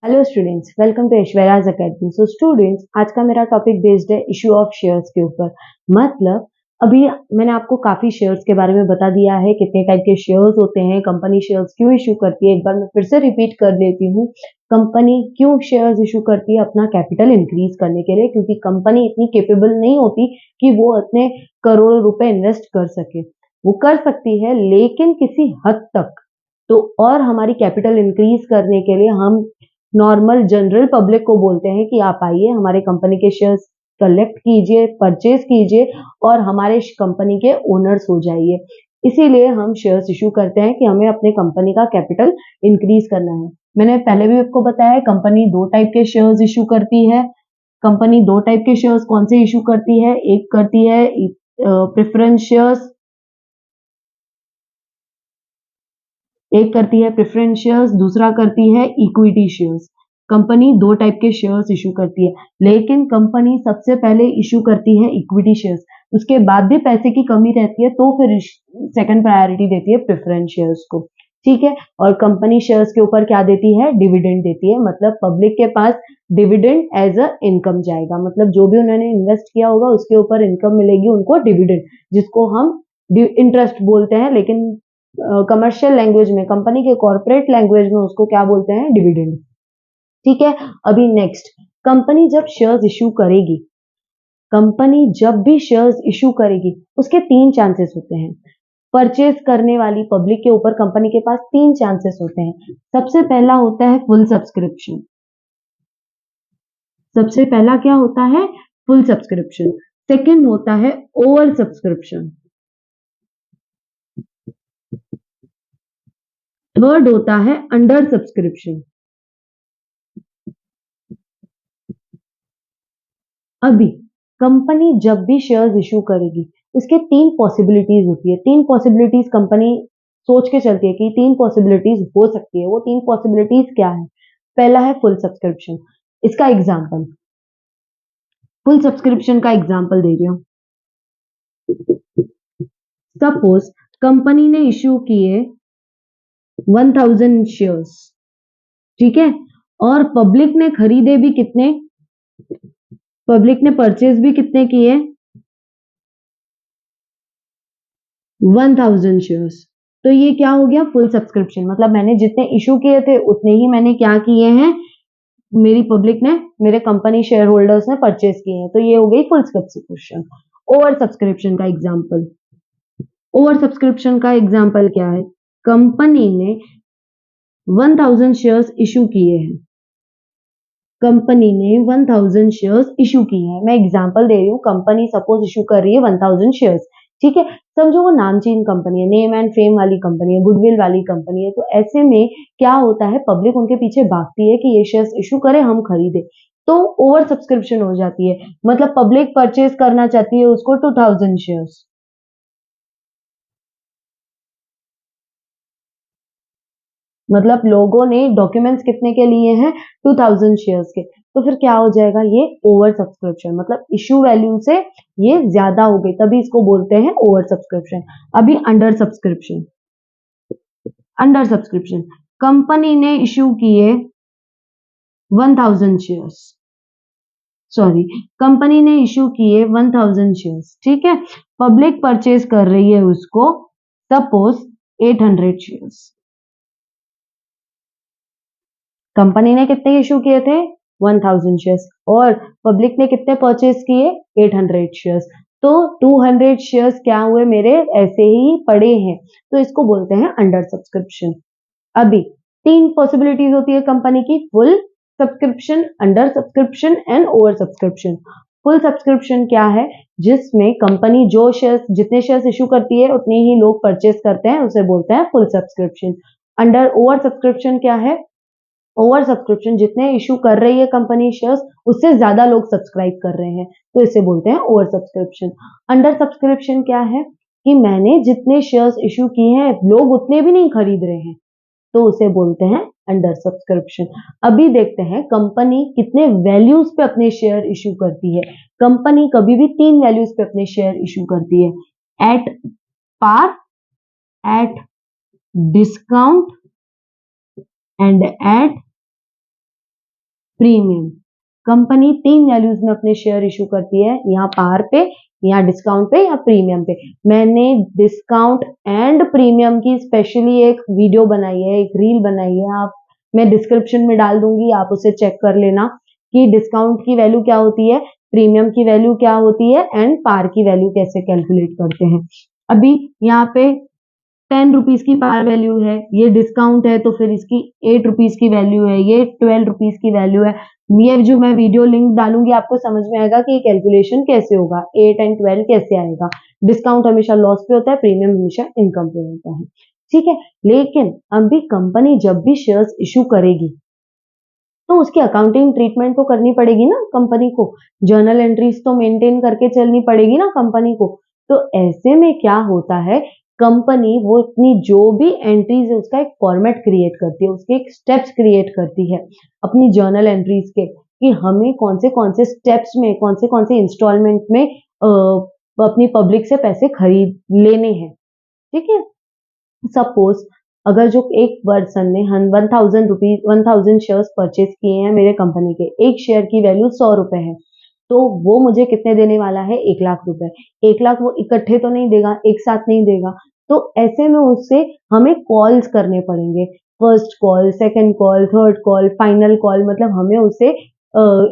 Hello students, welcome to Aishwarya's academy. So students, आज का मेरा टॉपिक बेस्ड है इशू ऑफ शेयर्स के ऊपर। मतलब अभी मैंने आपको काफी शेयर्स के बारे में बता दिया है, कितने टाइप के शेयर्स होते हैं, कंपनी शेयर्स क्यों इशू करती है। एक बार मैं फिर से रिपीट कर लेती हूँ, कंपनी क्यों शेयर्स इशू करती है? अपना कैपिटल इंक्रीज करने के लिए, क्योंकि कंपनी इतनी केपेबल नहीं होती कि वो इतने करोड़ों रुपए इन्वेस्ट कर सके। वो कर सकती है लेकिन किसी हद तक। तो और हमारी कैपिटल इंक्रीज करने के लिए हम नॉर्मल जनरल पब्लिक को बोलते हैं कि आप आइए, हमारे कंपनी के शेयर्स कलेक्ट कीजिए, परचेज कीजिए और हमारे कंपनी के ओनर्स हो जाइए। इसीलिए हम शेयर्स इशू करते हैं कि हमें अपने कंपनी का कैपिटल इंक्रीज करना है। मैंने पहले भी आपको बताया है, कंपनी दो टाइप के शेयर्स इशू करती है। कंपनी दो टाइप के शेयर्स कौन से इशू करती है? एक करती है प्रेफरेंस शेयर्स, एक करती है प्रेफरेंस शेयर्स, दूसरा करती है इक्विटी शेयर्स। कंपनी दो टाइप के शेयर्स इशू करती है, लेकिन कंपनी सबसे पहले इशू करती है इक्विटी शेयर्स। उसके बाद भी पैसे की कमी रहती है तो फिर सेकंड प्रायोरिटी देती है प्रेफरेंस शेयर्स को। ठीक है। और कंपनी शेयर्स के ऊपर क्या देती है? डिविडेंड देती है। मतलब पब्लिक के पास डिविडेंड एज अ इनकम जाएगा। मतलब जो भी उन्होंने इन्वेस्ट किया होगा उसके ऊपर इनकम मिलेगी उनको, डिविडेंड, जिसको हम इंटरेस्ट बोलते हैं, लेकिन कमर्शियल लैंग्वेज में, कंपनी के कॉर्पोरेट लैंग्वेज में उसको क्या बोलते हैं? डिविडेंड। ठीक है। अभी नेक्स्ट, कंपनी जब शेयर्स इशू करेगी, कंपनी जब भी शेयर्स इशू करेगी उसके तीन चांसेस होते हैं। परचेज करने वाली पब्लिक के ऊपर कंपनी के पास तीन चांसेस होते हैं। सबसे पहला होता है फुल सब्सक्रिप्शन। सबसे पहला क्या होता है? Full subscription. सेकंड होता है ओवर सब्सक्रिप्शन। थर्ड होता है अंडर सब्सक्रिप्शन। अभी कंपनी जब भी शेयर्स इशू करेगी उसके तीन पॉसिबिलिटीज होती है। तीन पॉसिबिलिटीज कंपनी सोच के चलती है कि तीन पॉसिबिलिटीज हो सकती है। वो तीन पॉसिबिलिटीज क्या है? पहला है फुल सब्सक्रिप्शन। इसका एग्जांपल, फुल सब्सक्रिप्शन का एग्जांपल दे रही हूँ। सपोज कंपनी ने इशू किए 1000 शेयर्स, ठीक है, और पब्लिक ने खरीदे भी कितने? पब्लिक ने परचेज भी कितने किए? 1000 शेयर्स। तो ये क्या हो गया? Full subscription. मतलब मैंने जितने इशू किए थे उतने ही मैंने क्या किए हैं, मेरी पब्लिक ने, मेरे कंपनी शेयर होल्डर्स ने परचेज किए हैं। तो ये हो गई फुल सब्सक्रिप्शन। ओवर सब्सक्रिप्शन का एग्जांपल, ओवर सब्सक्रिप्शन का एग्जांपल क्या है? कंपनी ने 1000 शेयर्स इशू किए हैं। कंपनी ने 1000 शेयर्स इशू किए हैं। मैं एग्जांपल दे रही हूँ। कंपनी सपोज इशू कर रही है 1000 शेयर्स, ठीक है। समझो वो नामचीन कंपनी है, नेम एंड फेम वाली कंपनी है, गुडविल वाली कंपनी है। तो ऐसे में क्या होता है, पब्लिक उनके पीछे भागती है कि ये शेयर्स इशू करें, हम खरीदे। तो ओवर सब्सक्रिप्शन हो जाती है। मतलब पब्लिक परचेज करना चाहती है उसको 2000 शेयर्स। मतलब लोगों ने डॉक्यूमेंट्स कितने के लिए हैं? 2000 शेयर्स के। तो फिर क्या हो जाएगा? ये ओवर सब्सक्रिप्शन। मतलब इशू वैल्यू से ये ज्यादा हो गई, तभी इसको बोलते हैं ओवर सब्सक्रिप्शन। अभी under subscription. Under subscription, company ने इशू किए 1000 शेयर्स, सॉरी, कंपनी ने इशू किए 1000 शेयर्स, ठीक है। पब्लिक परचेज कर रही है उसको सपोज 800 शेयर्स। कंपनी ने कितने इशू किए थे? 1000 शेयर्स। और पब्लिक ने कितने परचेज किए? 800 शेयर्स। तो 200 शेयर्स क्या हुए मेरे? ऐसे ही पड़े हैं। तो इसको बोलते हैं अंडर सब्सक्रिप्शन। अभी तीन पॉसिबिलिटीज होती है कंपनी की: full subscription, under subscription and over subscription. Full subscription क्या है? जिसमें कंपनी जो शेयर्स, जितने शेयर्स इशू करती है उतने ही लोग परचेज करते हैं, उसे बोलते हैं full subscription. Under over subscription क्या है? ओवर सब्सक्रिप्शन, जितने इशू कर रही है कंपनी शेयर्स उससे ज्यादा लोग सब्सक्राइब कर रहे हैं, तो इसे बोलते हैं ओवर सब्सक्रिप्शन। अंडर सब्सक्रिप्शन क्या है? कि मैंने जितने शेयर्स इशू किए हैं लोग उतने भी नहीं खरीद रहे हैं, तो उसे बोलते हैं अंडर सब्सक्रिप्शन। अभी देखते हैं कंपनी कितने वैल्यूज पे अपने शेयर इशू करती है। कंपनी कभी भी तीन वैल्यूज पे अपने शेयर इशू करती है: at par, at discount and at premium. Company 3 values में अपने शेयर इशू करती है, यहाँ पार पे, यहाँ डिस्काउंट पे या प्रीमियम पे। मैंने डिस्काउंट एंड प्रीमियम की स्पेशली एक वीडियो बनाई है, एक रील बनाई है, आप मैं डिस्क्रिप्शन में डाल दूंगी, आप उसे चेक कर लेना कि डिस्काउंट की वैल्यू क्या होती है, प्रीमियम की वैल्यू क्या होती है एंड पार की वैल्यू कैसे कैलकुलेट करते हैं। अभी यहाँ पे 10 रुपीज की पार वैल्यू है, ये डिस्काउंट है तो फिर इसकी 8 रुपीज की वैल्यू है, ये 12 रुपीज की वैल्यू है। ये जो मैं वीडियो लिंक डालूंगी आपको समझ में आएगा कि कैलकुलेशन कैसे होगा, 8 एंड 12 कैसे आएगा। डिस्काउंट हमेशा लॉस पे होता है, प्रीमियम हमेशा इनकम पे होता है, ठीक है। लेकिन अभी कंपनी जब भी शेयर्स इशू करेगी तो उसकी अकाउंटिंग ट्रीटमेंट तो करनी पड़ेगी ना कंपनी को, जर्नल एंट्रीज तो मेंटेन करके चलनी पड़ेगी ना कंपनी को। तो ऐसे में क्या होता है, कंपनी वो अपनी जो भी एंट्रीज है उसका एक फॉर्मेट क्रिएट करती है, उसके एक स्टेप्स क्रिएट करती है अपनी जर्नल एंट्रीज के, कि हमें कौन से स्टेप्स में कौन से इंस्टॉलमेंट में अपनी पब्लिक से पैसे खरीद लेने हैं, ठीक है। सपोज अगर जो एक पर्सन ने 1000 शेयर्स परचेज किए हैं मेरे कंपनी के, एक शेयर की वैल्यू 100 रुपए है, तो वो मुझे कितने देने वाला है, 1 लाख रुपए। 1 लाख वो इकट्ठे तो नहीं देगा, एक साथ नहीं देगा, तो ऐसे में उससे हमें कॉल्स करने पड़ेंगे, first call, second call, third call, final call, मतलब हमें उसे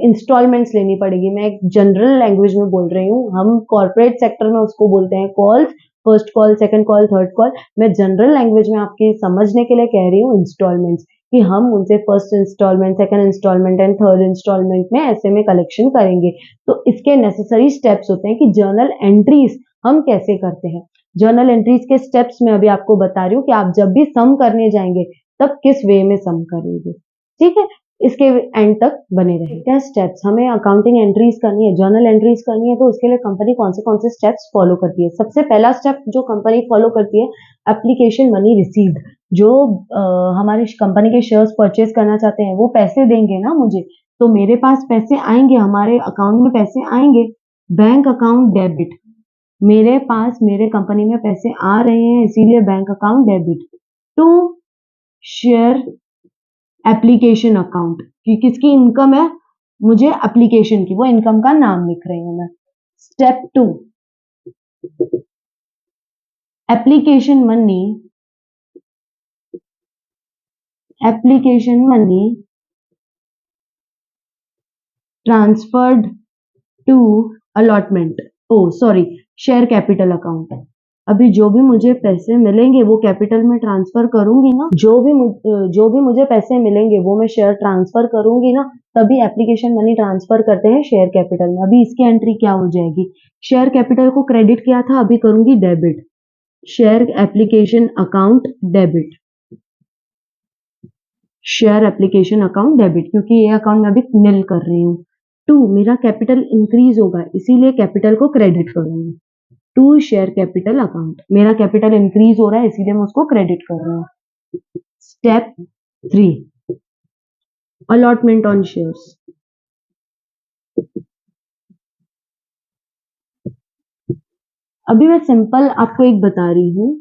इंस्टॉलमेंट्स लेनी पड़ेगी। मैं एक जनरल लैंग्वेज में बोल रही हूँ, हम कॉर्पोरेट सेक्टर में उसको बोलते हैं calls, first call, second call, third call. मैं जनरल लैंग्वेज में आपके समझने के लिए कह रही हूँ इंस्टॉलमेंट्स, कि हम उनसे first instalment, second instalment and third instalment में ऐसे में कलेक्शन करेंगे। तो इसके नेसेसरी स्टेप्स होते हैं कि जर्नल एंट्रीज हम कैसे करते हैं। जर्नल एंट्रीज के स्टेप्स में अभी आपको बता रही हूँ कि आप जब भी सम करने जाएंगे तब किस वे में सम करेंगे, ठीक है। इसके एंड तक बने रहे। क्या स्टेप्स हमें अकाउंटिंग एंट्रीज करनी है, जर्नल एंट्रीज करनी है, तो उसके लिए कंपनी कौन से स्टेप्स फॉलो करती है। सबसे पहला स्टेप जो कंपनी फॉलो करती है, एप्लीकेशन मनी रिसीव्ड। जो हमारे कंपनी के शेयर्स परचेज करना चाहते हैं वो पैसे देंगे ना मुझे, तो मेरे पास पैसे आएंगे, हमारे अकाउंट में पैसे आएंगे। बैंक अकाउंट डेबिट, मेरे पास मेरे कंपनी में पैसे आ रहे हैं इसीलिए bank account debit. To share application account, कि किसकी इनकम है, मुझे एप्लीकेशन की, वो इनकम का नाम लिख रही हूं मैं। Step 2, application money, application money transferred to allotment, oh sorry, share capital account. अभी जो भी मुझे पैसे मिलेंगे वो कैपिटल में ट्रांसफर करूंगी ना, जो भी मुझे पैसे मिलेंगे वो मैं शेयर ट्रांसफर करूंगी ना, तभी एप्लीकेशन मनी ट्रांसफर करते हैं शेयर कैपिटल में। अभी इसकी एंट्री क्या हो जाएगी, शेयर कैपिटल को क्रेडिट किया था, अभी करूंगी debit, share application account debit, share application account debit, क्योंकि ये अकाउंट मैं अभी निल कर रही हूँ। 2, मेरा कैपिटल इंक्रीज होगा इसीलिए कैपिटल को क्रेडिट करूंगी। 2 शेयर कैपिटल अकाउंट, मेरा कैपिटल इंक्रीज हो रहा है इसीलिए मैं उसको क्रेडिट कर रहा हूँ। Step 3, allotment on shares. अभी मैं सिंपल आपको एक बता रही हूँ,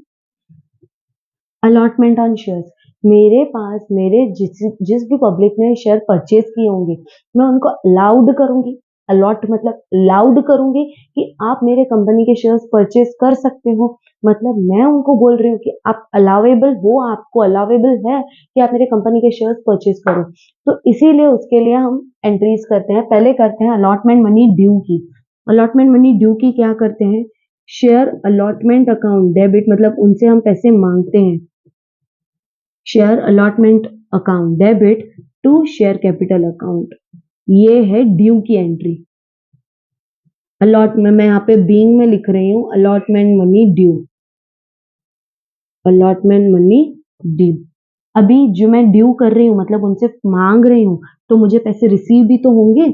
अलॉटमेंट ऑन शेयर्स। मेरे पास मेरे जिस भी पब्लिक ने शेयर परचेज किए होंगे मैं उनको अलाउड करूंगी, अलॉट मतलब अलाउड करूंगी कि आप मेरे कंपनी के शेयर्स परचेज कर सकते हो। मतलब मैं उनको बोल रही हूँ कि आप अलाउेबल हो, आपको अलाउेबल है कि आप मेरे कंपनी के शेयर्स परचेज करो। तो इसीलिए उसके लिए हम एंट्रीज करते हैं। पहले करते हैं अलॉटमेंट मनी ड्यू की। अलॉटमेंट मनी ड्यू की क्या करते हैं, शेयर अलॉटमेंट अकाउंट डेबिट, मतलब उनसे हम पैसे मांगते हैं, share allotment account debit to share capital account, ये है ड्यू की एंट्री। अलॉटमेंट मैं यहाँ पे बीइंग में लिख रही हूँ, allotment money due, allotment money due. अभी जो मैं ड्यू कर रही हूँ मतलब उनसे मांग रही हूँ, तो मुझे पैसे रिसीव भी तो होंगे,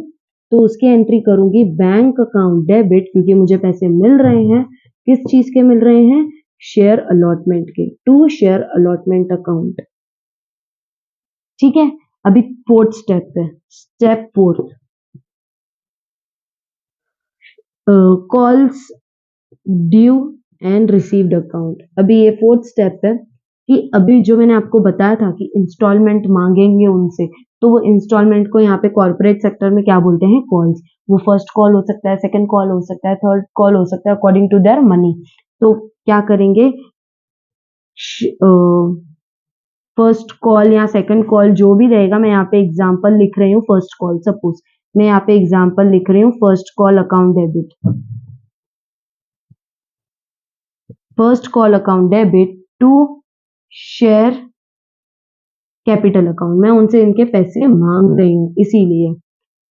तो उसकी एंट्री करूंगी बैंक अकाउंट डेबिट, क्योंकि मुझे पैसे मिल रहे हैं, किस चीज के मिल रहे हैं, शेयर अलॉटमेंट के, टू शेयर अलॉटमेंट अकाउंट, ठीक है। अभी फोर्थ स्टेप पे, step 4, calls due and received account. अभी ये फोर्थ स्टेप है कि अभी जो मैंने आपको बताया था कि इंस्टॉलमेंट मांगेंगे उनसे, तो वो इंस्टॉलमेंट को यहाँ पे कॉर्पोरेट सेक्टर में क्या बोलते हैं, कॉल्स। वो फर्स्ट कॉल हो सकता है, सेकंड कॉल हो सकता है, थर्ड कॉल हो सकता है, अकॉर्डिंग टू देयर मनी। तो क्या करेंगे, फर्स्ट कॉल या सेकंड कॉल जो भी रहेगा, मैं यहाँ पे एग्जांपल लिख रही हूँ फर्स्ट कॉल। सपोज मैं यहाँ पे एग्जांपल लिख रही हूँ first call account debit, first call account debit to share capital account. मैं उनसे इनके पैसे मांग रही हूँ, इसीलिए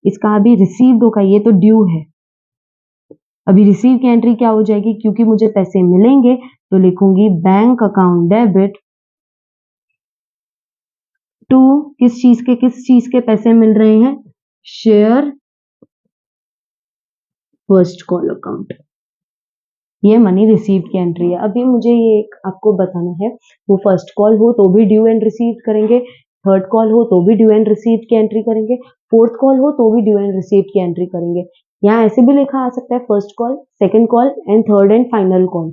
इसका अभी रिसीव्ड होगा, ये तो ड्यू है। अभी रिसीव की एंट्री क्या हो जाएगी, क्योंकि मुझे पैसे मिलेंगे तो लिखूंगी बैंक अकाउंट डेबिट टू किस चीज के पैसे मिल रहे हैं, शेयर फर्स्ट कॉल अकाउंट। ये मनी रिसीव्ड की एंट्री है। अभी मुझे ये एक आपको बताना है, वो फर्स्ट कॉल हो तो भी ड्यू एंड रिसीव्ड करेंगे, थर्ड कॉल हो तो भी ड्यू एंड रिसीव्ड की एंट्री करेंगे, फोर्थ कॉल हो तो भी ड्यू एंड रिसीव्ड की एंट्री करेंगे। यहाँ ऐसे भी लिखा आ सकता है first call, second call and third and final call.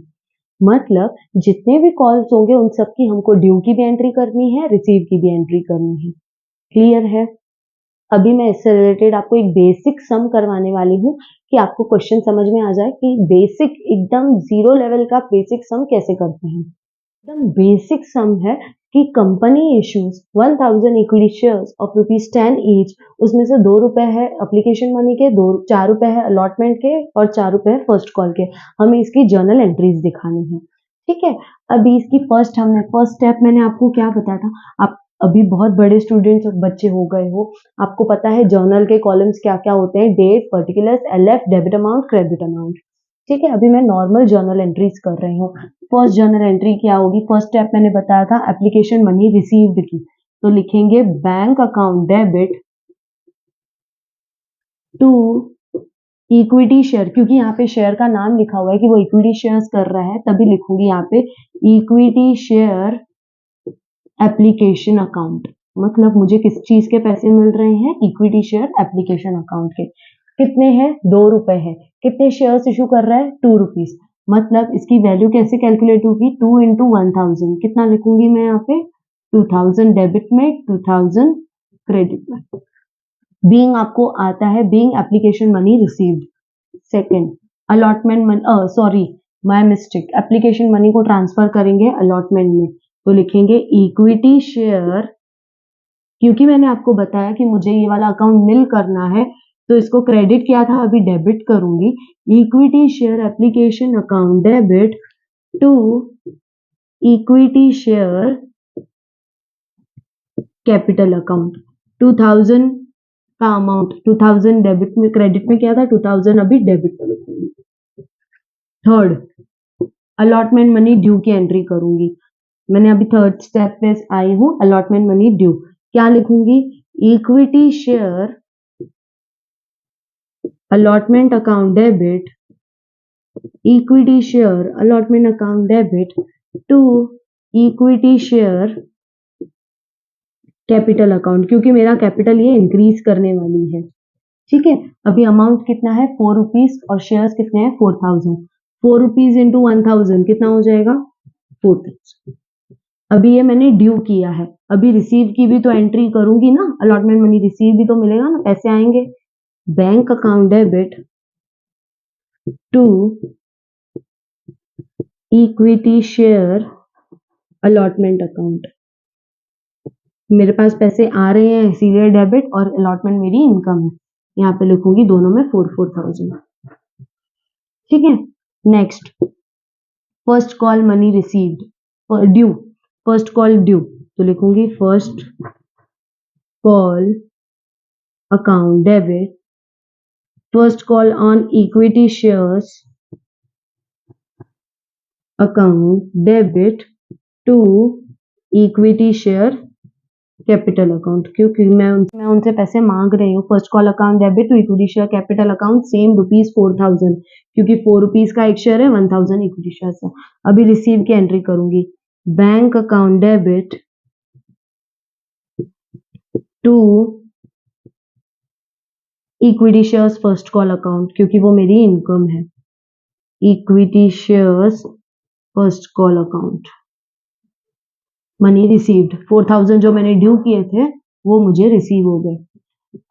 मतलब जितने भी कॉल्स होंगे उन सब की हमको ड्यू की भी एंट्री करनी है, रिसीव की भी एंट्री करनी है। क्लियर है। अभी मैं इससे रिलेटेड आपको एक बेसिक सम करवाने वाली हूँ कि आपको क्वेश्चन समझ में आ जाए कि बेसिक एकदम जीरो लेवल का बेसिक सम कैसे करते हैं। एकदम बेसिक सम है कि company issues 1000 equity shares of ₹10 each, उसमें से ₹2 है एप्लीकेशन मनी के, 4 रुपए है अलॉटमेंट के और 4 रुपए है फर्स्ट कॉल के। हमें इसकी जर्नल एंट्रीज दिखानी है। ठीक है। अभी इसकी फर्स्ट स्टेप मैंने आपको क्या बताया था, आप अभी बहुत बड़े स्टूडेंट्स और बच्चे हो गए हो, आपको पता है जर्नल के कॉलम्स क्या क्या होते हैं, date, particulars, LF, debit amount, credit amount. ठीक है। अभी मैं नॉर्मल जर्नल एंट्रीज कर रही हूँ। फर्स्ट जर्नल एंट्री क्या होगी, फर्स्ट स्टेप मैंने बताया था एप्लीकेशन मनी रिसीव्ड की, तो लिखेंगे bank account debit to equity share, क्योंकि यहाँ पे शेयर का नाम लिखा हुआ है कि वो इक्विटी शेयर्स कर रहा है, तभी लिखूंगी यहाँ पे इक्विटी शेयर एप्लीकेशन अकाउंट। मतलब मुझे किस चीज के पैसे मिल रहे हैं, इक्विटी शेयर एप्लीकेशन अकाउंट के। कितने हैं, ₹2 है। कितने शेयर्स इशू कर रहा है, ₹2। मतलब इसकी वैल्यू कैसे कैलकुलेट होगी, 2 इंटू 1000। कितना लिखूंगी मैं यहाँ पे, 2000 डेबिट में, 2000 क्रेडिट में। बीइंग आपको आता है, being application money received. Second allotment money, sorry my mistake, application money को ट्रांसफर करेंगे अलॉटमेंट में, तो लिखेंगे इक्विटी शेयर, क्योंकि मैंने आपको बताया कि मुझे ये वाला अकाउंट नील करना है, तो इसको क्रेडिट किया था, अभी डेबिट करूंगी। Equity share application account debit to equity share capital account. 2000 का अमाउंट, 2000 डेबिट में, क्रेडिट में क्या था, 2000 अभी डेबिट में लिखूंगी। थर्ड अलॉटमेंट मनी ड्यू की एंट्री करूंगी। मैंने अभी थर्ड स्टेप पे आई हूं, अलॉटमेंट मनी ड्यू। क्या लिखूंगी, equity share allotment account debit, equity share allotment account debit to equity share capital account, क्योंकि मेरा कैपिटल ये इंक्रीज करने वाली है। ठीक है। अभी अमाउंट कितना है, ₹4 और शेयर्स कितने हैं, 4000। ₹4 इंटू 1000 कितना हो जाएगा, 4000। अभी ये मैंने ड्यू किया है, अभी रिसीव की भी तो एंट्री करूंगी ना, अलॉटमेंट मनी रिसीव भी तो मिलेगा ना, पैसे आएंगे। Bank account debit to equity share allotment account. मेरे पास पैसे आ रहे हैं इसीलिए डेबिट, और अलॉटमेंट मेरी इनकम है, यहाँ पे लिखूंगी दोनों में 4000। ठीक है। Next first call money received due, first call due, तो लिखूंगी first call account debit, first call on equity shares account debit to equity share capital account, क्योंकि मैं उनसे पैसे मांग रही हूँ। First call account debit to equity share capital account, same ₹4000, क्योंकि ₹4 का एक शेयर है, 1000 इक्विटी शेयर है। अभी रिसीव की एंट्री करूंगी, bank account debit to equity shares first call account, क्योंकि वो मेरी इनकम है, equity shares first call account. Money received 4000 जो मैंने ड्यू किए थे वो मुझे रिसीव हो गए।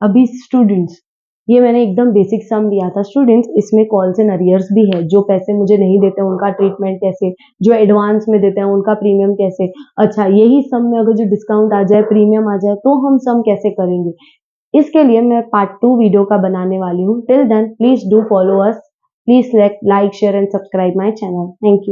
अभी स्टूडेंट्स, ये मैंने एकदम बेसिक सम दिया था स्टूडेंट्स, इसमें कॉल्स एंड अरियर्स भी है, जो पैसे मुझे नहीं देते हैं उनका ट्रीटमेंट कैसे, जो एडवांस में देते हैं उनका प्रीमियम कैसे। अच्छा, यही सम में अगर जो डिस्काउंट आ जाए, प्रीमियम आ जाए, तो हम सम कैसे करेंगे, इसके लिए मैं पार्ट 2 वीडियो का बनाने वाली हूँ। Till then please do follow us, please like share and subscribe my channel. Thank you.